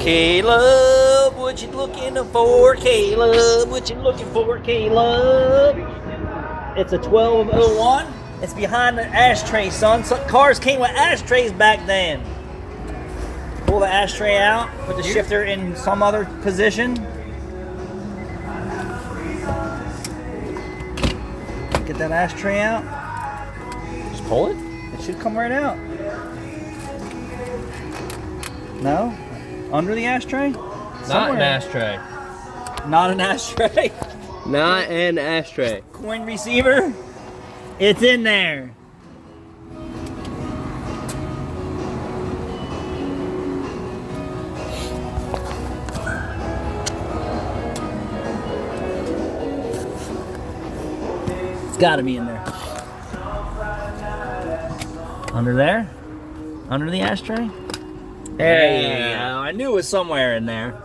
Caleb, what you looking for? Caleb, what you looking for? Caleb. It's a 1201. It's behind the ashtray, son. Cars came with ashtrays back then. Pull the ashtray out. Put the shifter in some other position. Get that ashtray out. Just pull it? It should come right out. No? Under the ashtray? Not an ashtray. Not an ashtray? Not an ashtray. Coin receiver? It's in there. It's gotta be in there. Under there? Under the ashtray? There you go. I knew it was somewhere in there.